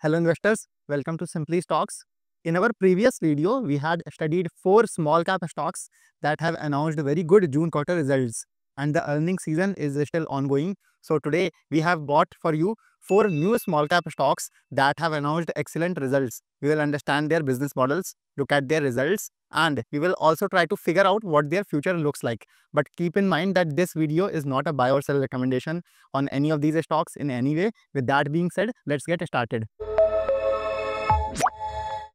Hello investors, welcome to Simply Stocks. In our previous video, we had studied 4 small cap stocks that have announced very good June quarter results and the earning season is still ongoing. So today we have bought for you 4 new small cap stocks that have announced excellent results. We will understand their business models, look at their results, and we will also try to figure out what their future looks like. But keep in mind that this video is not a buy or sell recommendation on any of these stocks in any way. With that being said, let's get started.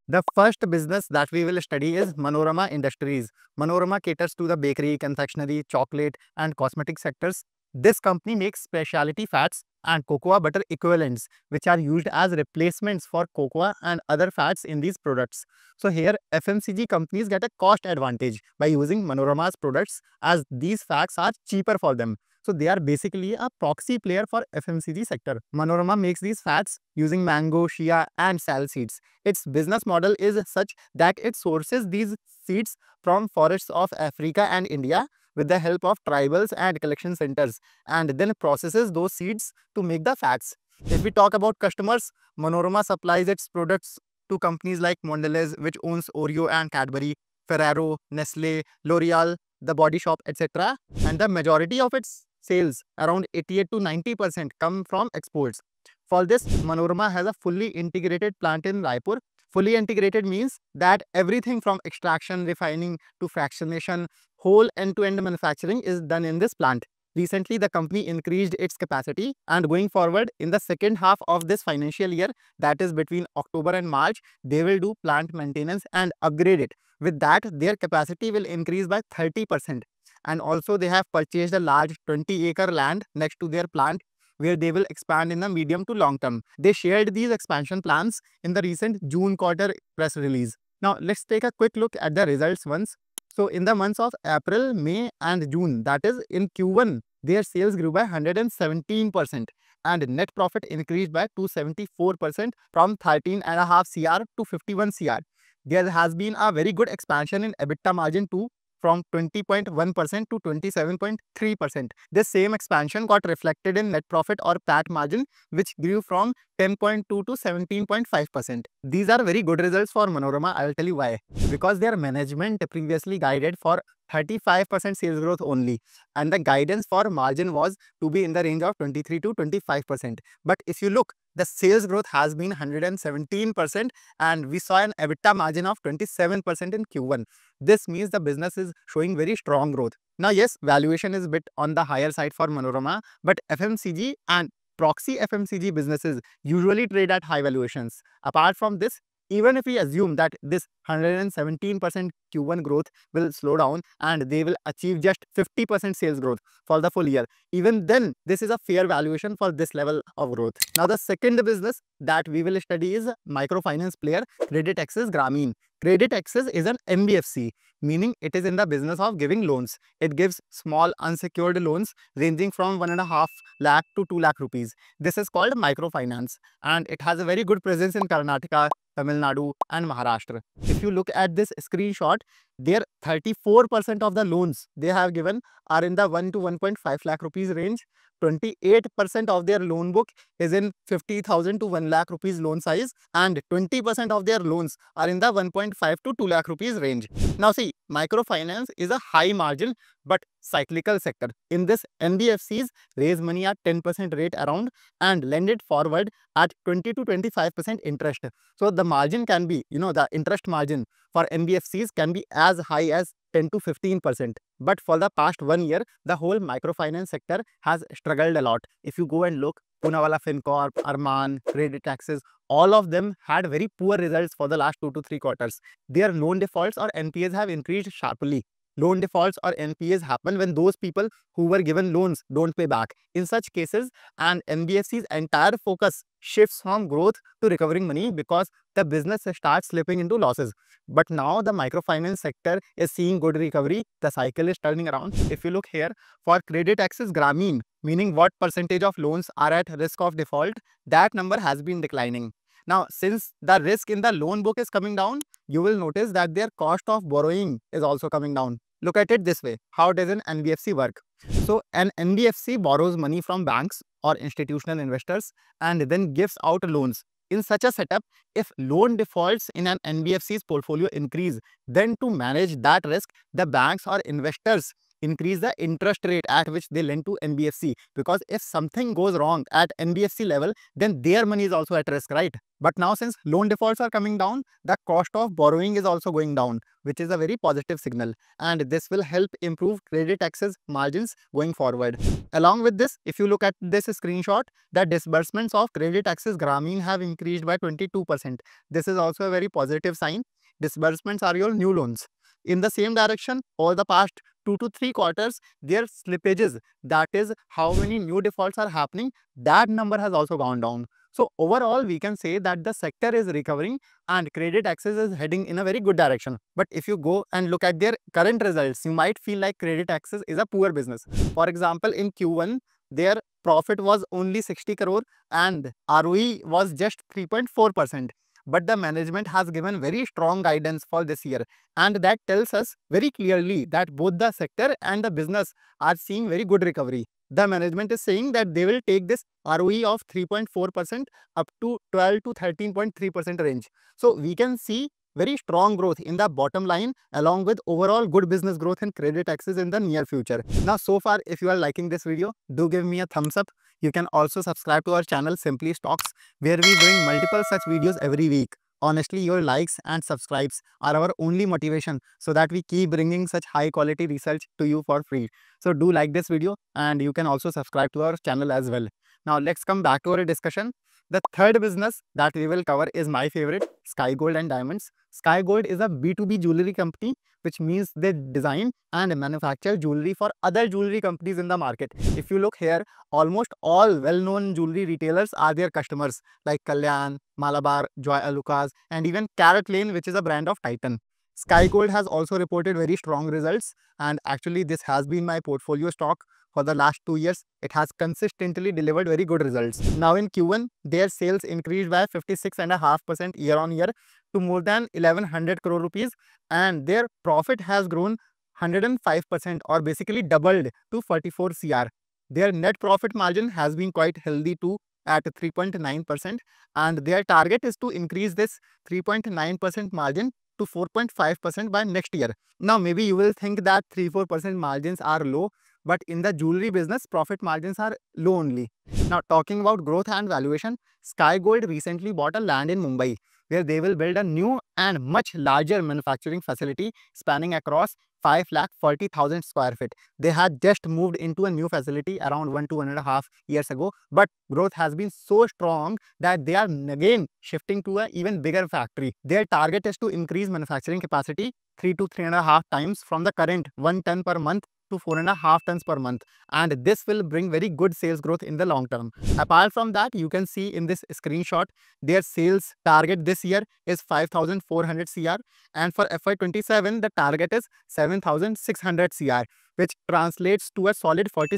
The first business that we will study is Manorama Industries. Manorama caters to the bakery, confectionery, chocolate, and cosmetic sectors. This company makes specialty fats and cocoa butter equivalents, which are used as replacements for cocoa and other fats in these products. So here, FMCG companies get a cost advantage by using Manorama's products as these fats are cheaper for them. So they are basically a proxy player for FMCG sector. Manorama makes these fats using mango, shea, and sal seeds. Its business model is such that it sources these seeds from forests of Africa and India with the help of tribals and collection centers, and then processes those seeds to make the fats. If we talk about customers, Manorama supplies its products to companies like Mondelez, which owns Oreo and Cadbury, Ferrero, Nestle, L'Oreal, The Body Shop, etc. And the majority of its sales, around 88 to 90%, come from exports. For this, Manorama has a fully integrated plant in Raipur. Fully integrated means that everything from extraction, refining to fractionation, whole end-to-end manufacturing is done in this plant. Recently, the company increased its capacity, and going forward in the second half of this financial year, that is between October and March, they will do plant maintenance and upgrade it. With that, their capacity will increase by 30%. And also they have purchased a large 20-acre land next to their plant where they will expand in the medium to long term. They shared these expansion plans in the recent June quarter press release. Now let's take a quick look at the results once. So in the months of April, May and June, that is in Q1, their sales grew by 117% and net profit increased by 274% from 13.5 CR to 51 CR. There has been a very good expansion in EBITDA margin too, from 20.1% to 27.3%. This same expansion got reflected in net profit or PAT margin, which grew from 10.2 to 17.5%. These are very good results for Manorama. I will tell you why. Because their management previously guided for 35% sales growth only, and the guidance for margin was to be in the range of 23 to 25%. But if you look, the sales growth has been 117% and we saw an EBITDA margin of 27% in Q1. This means the business is showing very strong growth. Now, yes, valuation is a bit on the higher side for Manorama, but FMCG and proxy FMCG businesses usually trade at high valuations. Apart from this, even if we assume that this 117% Q1 growth will slow down and they will achieve just 50% sales growth for the full year, even then this is a fair valuation for this level of growth. Now the second business that we will study is microfinance player Credit Access Grameen. Credit Access is an NBFC, meaning it is in the business of giving loans. It gives small unsecured loans ranging from 1.5 lakh to 2 lakh rupees. This is called microfinance and it has a very good presence in Karnataka, Tamil Nadu and Maharashtra. If you look at this screenshot, their 34% of the loans they have given are in the 1 to 1.5 lakh rupees range. 28% of their loan book is in 50,000 to 1 lakh rupees loan size, and 20% of their loans are in the 1.5 to 2 lakh rupees range. Now see, microfinance is a high margin but cyclical sector. In this, NBFCs raise money at 10% rate around and lend it forward at 20 to 25% interest. So the margin can be, the interest margin for NBFCs can be as high as 10 to 15%. But for the past 1 year, the whole microfinance sector has struggled a lot. If you go and look, Poonawalla Fincorp, Arman, Credit Access, all of them had very poor results for the last 2 to 3 quarters. Their loan defaults or NPAs have increased sharply. Loan defaults or NPAs happen when those people who were given loans don't pay back. In such cases, an NBFC's entire focus shifts from growth to recovering money because the business starts slipping into losses. But now the microfinance sector is seeing good recovery. The cycle is turning around. If you look here, for Credit Access Grameen, meaning what percentage of loans are at risk of default, that number has been declining. Now, since the risk in the loan book is coming down, you will notice that their cost of borrowing is also coming down. Look at it this way. How does an NBFC work? So, an NBFC borrows money from banks or institutional investors and then gives out loans. In such a setup, if loan defaults in an NBFC's portfolio increase, then to manage that risk, the banks or investors increase the interest rate at which they lend to NBFC, because if something goes wrong at NBFC level, then their money is also at risk, right? But now since loan defaults are coming down, the cost of borrowing is also going down, which is a very positive signal, and this will help improve credit access margins going forward. Along with this, if you look at this screenshot, the disbursements of Credit Access Grameen have increased by 22%. This is also a very positive sign. Disbursements are your new loans. In the same direction, over the past 2 to 3 quarters, their slippages, that is how many new defaults are happening, that number has also gone down. So overall, we can say that the sector is recovering and Credit Access is heading in a very good direction. But if you go and look at their current results, you might feel like Credit Access is a poor business. For example, in Q1, their profit was only 60 crore and ROE was just 3.4%. But the management has given very strong guidance for this year, and that tells us very clearly that both the sector and the business are seeing very good recovery. The management is saying that they will take this ROE of 3.4% up to 12 to 13.3% range. So we can see very strong growth in the bottom line along with overall good business growth in Credit Access in the near future. Now, so far, if you are liking this video, do give me a thumbs up. You can also subscribe to our channel Simply Stocks, where we bring multiple such videos every week. Honestly, your likes and subscribes are our only motivation so that we keep bringing such high quality research to you for free. So do like this video and you can also subscribe to our channel as well. Now let's come back to our discussion. The third business that we will cover is my favorite, Sky Gold and Diamonds. Sky Gold is a B2B jewelry company, which means they design and manufacture jewelry for other jewelry companies in the market. If you look here, almost all well-known jewelry retailers are their customers, like Kalyan, Malabar, Joy Alucas, and even Carrot Lane, which is a brand of Titan. Sky Gold has also reported very strong results, and actually this has been my portfolio stock for the last 2 years. It has consistently delivered very good results. Now in Q1, their sales increased by 56.5% year on year to more than 1100 crore rupees, and their profit has grown 105% or basically doubled to 44 crore. Their net profit margin has been quite healthy too at 3.9%, and their target is to increase this 3.9% margin to 4.5% by next year. Now maybe you will think that 3-4% margins are low, but in the jewelry business, profit margins are low only. Now talking about growth and valuation, Sky Gold recently bought a land in Mumbai where they will build a new and much larger manufacturing facility spanning across 5,40,000 square feet. They had just moved into a new facility around 1 to 1.5 years ago, but growth has been so strong that they are again shifting to an even bigger factory. Their target is to increase manufacturing capacity 3 to 3.5 times from the current 1 ton per month to 4.5 tons per month, and this will bring very good sales growth in the long term. Apart from that, you can see in this screenshot their sales target this year is 5,400 crore, and for FY27 the target is 7,600 crore, which translates to a solid 46%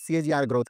CAGR growth.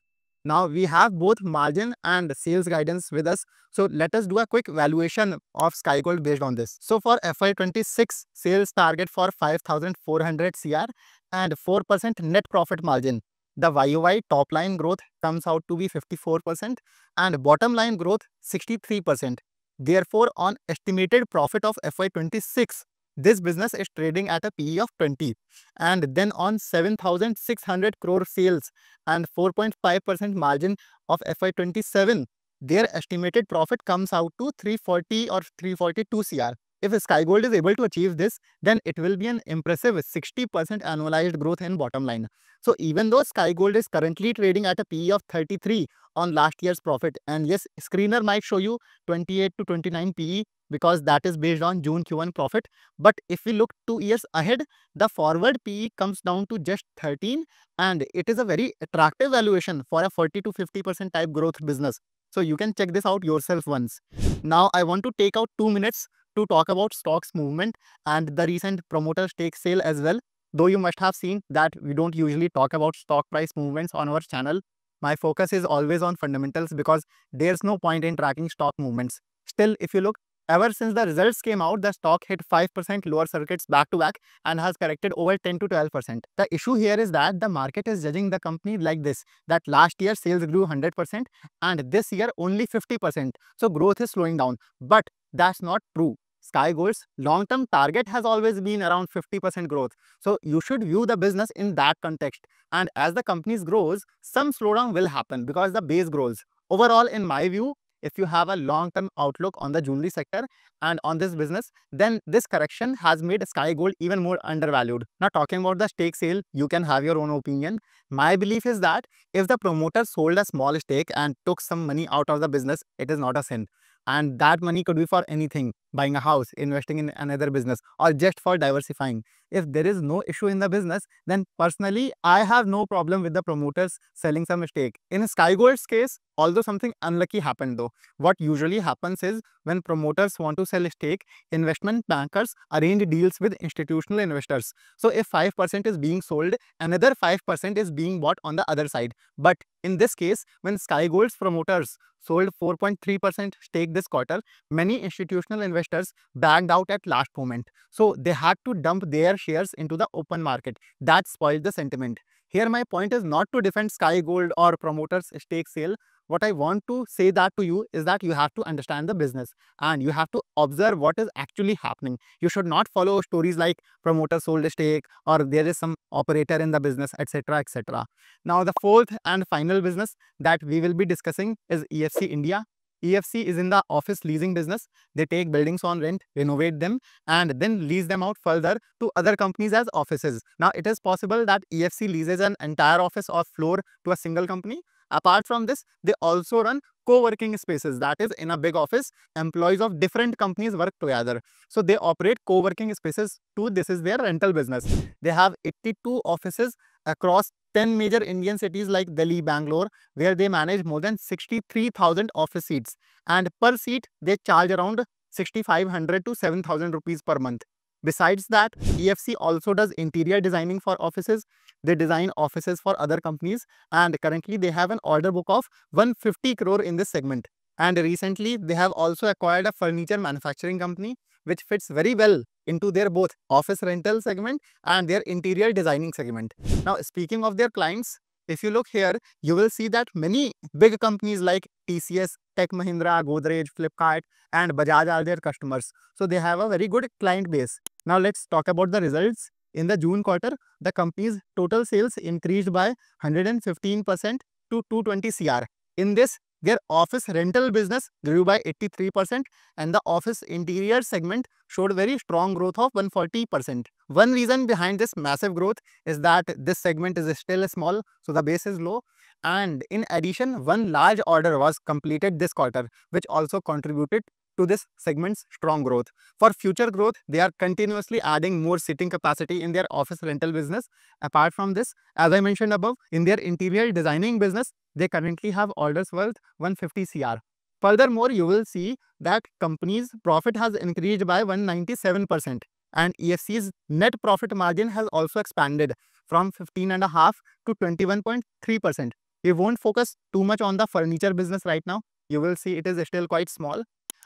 Now we have both margin and sales guidance with us. So let us do a quick valuation of Sky Gold based on this. So for FY26, sales target for 5,400 crore and 4% net profit margin. The YOY top line growth comes out to be 54% and bottom line growth 63%. Therefore, on estimated profit of FY26, this business is trading at a PE of 20, and then on 7,600 crore sales and 4.5% margin of FY27, their estimated profit comes out to 340 or 342 CR. If Sky Gold is able to achieve this, then it will be an impressive 60% annualized growth in bottom line. So even though Sky Gold is currently trading at a PE of 33 on last year's profit, and yes, screener might show you 28 to 29 PE because that is based on June Q1 profit. But if we look 2 years ahead, the forward PE comes down to just 13, and it is a very attractive valuation for a 40 to 50% type growth business. So you can check this out yourself once. Now I want to take out 2 minutes to talk about stocks movement and the recent promoter stake sale as well. Though you must have seen that we don't usually talk about stock price movements on our channel. My focus is always on fundamentals because there's no point in tracking stock movements. Still, if you look, Ever since the results came out, the stock hit 5% lower circuits back to back and has corrected over 10 to 12%. The issue here is that the market is judging the company like this, that last year sales grew 100% and this year only 50%. So growth is slowing down. But that's not true. Sky Gold's long-term target has always been around 50% growth. So you should view the business in that context. And as the company grows, some slowdown will happen because the base grows. Overall, in my view, if you have a long-term outlook on the jewelry sector and on this business, then this correction has made Sky Gold even more undervalued. Now, talking about the stake sale, you can have your own opinion. My belief is that if the promoter sold a small stake and took some money out of the business, it is not a sin. And that money could be for anything, buying a house, investing in another business, or just for diversifying. If there is no issue in the business, then personally, I have no problem with the promoters selling some stake. In Sky Gold's case, although something unlucky happened though, what usually happens is when promoters want to sell a stake, investment bankers arrange deals with institutional investors. So if 5% is being sold, another 5% is being bought on the other side. But in this case, when Sky Gold's promoters sold 4.3% stake this quarter, many institutional investors backed out at last moment. So they had to dump their shares into the open market. That spoiled the sentiment. Here my point is not to defend Sky Gold or promoters stake sale. What I want to say that to you is that you have to understand the business and you have to observe what is actually happening. You should not follow stories like promoter sold a stake or there is some operator in the business, etc., etc. Now, the fourth and final business that we will be discussing is EFC India. EFC is in the office leasing business. They take buildings on rent, renovate them, and then lease them out further to other companies as offices. Now, it is possible that EFC leases an entire office or floor to a single company. Apart from this, they also run co-working spaces. That is, in a big office, employees of different companies work together. So they operate co-working spaces too. This is their rental business. They have 82 offices across 10 major Indian cities like Delhi, Bangalore, where they manage more than 63,000 office seats. And per seat, they charge around 6,500 to 7,000 rupees per month. Besides that, EFC also does interior designing for offices. They design offices for other companies and currently they have an order book of 150 crore in this segment. And recently, they have also acquired a furniture manufacturing company which fits very well into their both office rental segment and their interior designing segment. Now, speaking of their clients, if you look here, you will see that many big companies like TCS, Tech Mahindra, Godrej, Flipkart, and Bajaj are their customers. So they have a very good client base. Now let's talk about the results. In the June quarter, the company's total sales increased by 115% to 220 CR. In this, their office rental business grew by 83% and the office interior segment showed very strong growth of 140%. One reason behind this massive growth is that this segment is still small, so the base is low. And in addition, one large order was completed this quarter, which also contributed to this segment's strong growth. For future growth, they are continuously adding more sitting capacity in their office rental business. Apart from this, as I mentioned above, in their interior designing business, they currently have orders worth 150 CR. Furthermore, you will see that company's profit has increased by 197% and EFC's net profit margin has also expanded from 15.5 to 21.3%. We won't focus too much on the furniture business right now. You will see it is still quite small.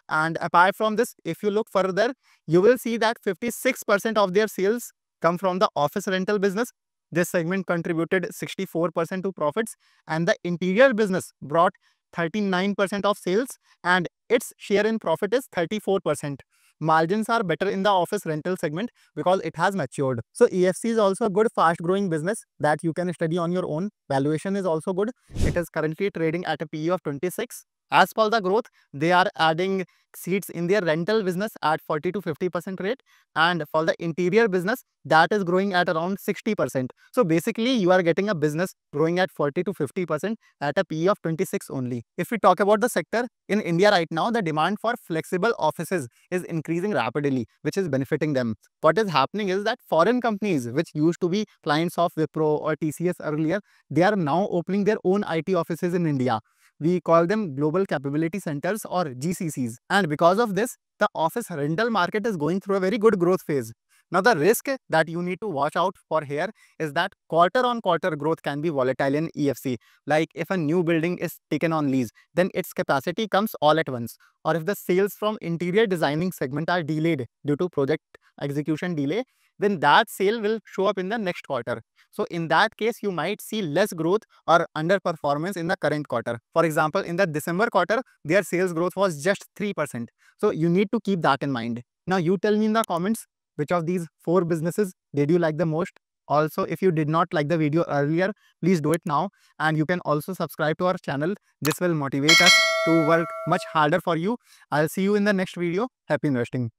And apart from this, if you look further, you will see that 56% of their sales come from the office rental business. This segment contributed 64% to profits and the interior business brought 39% of sales and its share in profit is 34%. Margins are better in the office rental segment because it has matured. So EFC is also a good fast growing business that you can study on your own. Valuation is also good. It is currently trading at a PE of 26. As for the growth, they are adding seats in their rental business at 40 to 50% rate and for the interior business that is growing at around 60%. So basically you are getting a business growing at 40 to 50% at a PE of 26 only. If we talk about the sector, in India right now the demand for flexible offices is increasing rapidly, which is benefiting them. What is happening is that foreign companies which used to be clients of Wipro or TCS earlier, they are now opening their own IT offices in India. We call them Global Capability Centers or GCCs. And because of this, the office rental market is going through a very good growth phase. Now, the risk that you need to watch out for here is that quarter-on-quarter growth can be volatile in EFC. Like if a new building is taken on lease, then its capacity comes all at once. Or if the sales from interior designing segment are delayed due to project execution delay, then that sale will show up in the next quarter. So in that case, you might see less growth or underperformance in the current quarter. For example, in the December quarter, their sales growth was just 3%. So you need to keep that in mind. Now you tell me in the comments, which of these 4 businesses did you like the most? Also, if you did not like the video earlier, please do it now. And you can also subscribe to our channel. This will motivate us to work much harder for you. I'll see you in the next video. Happy investing.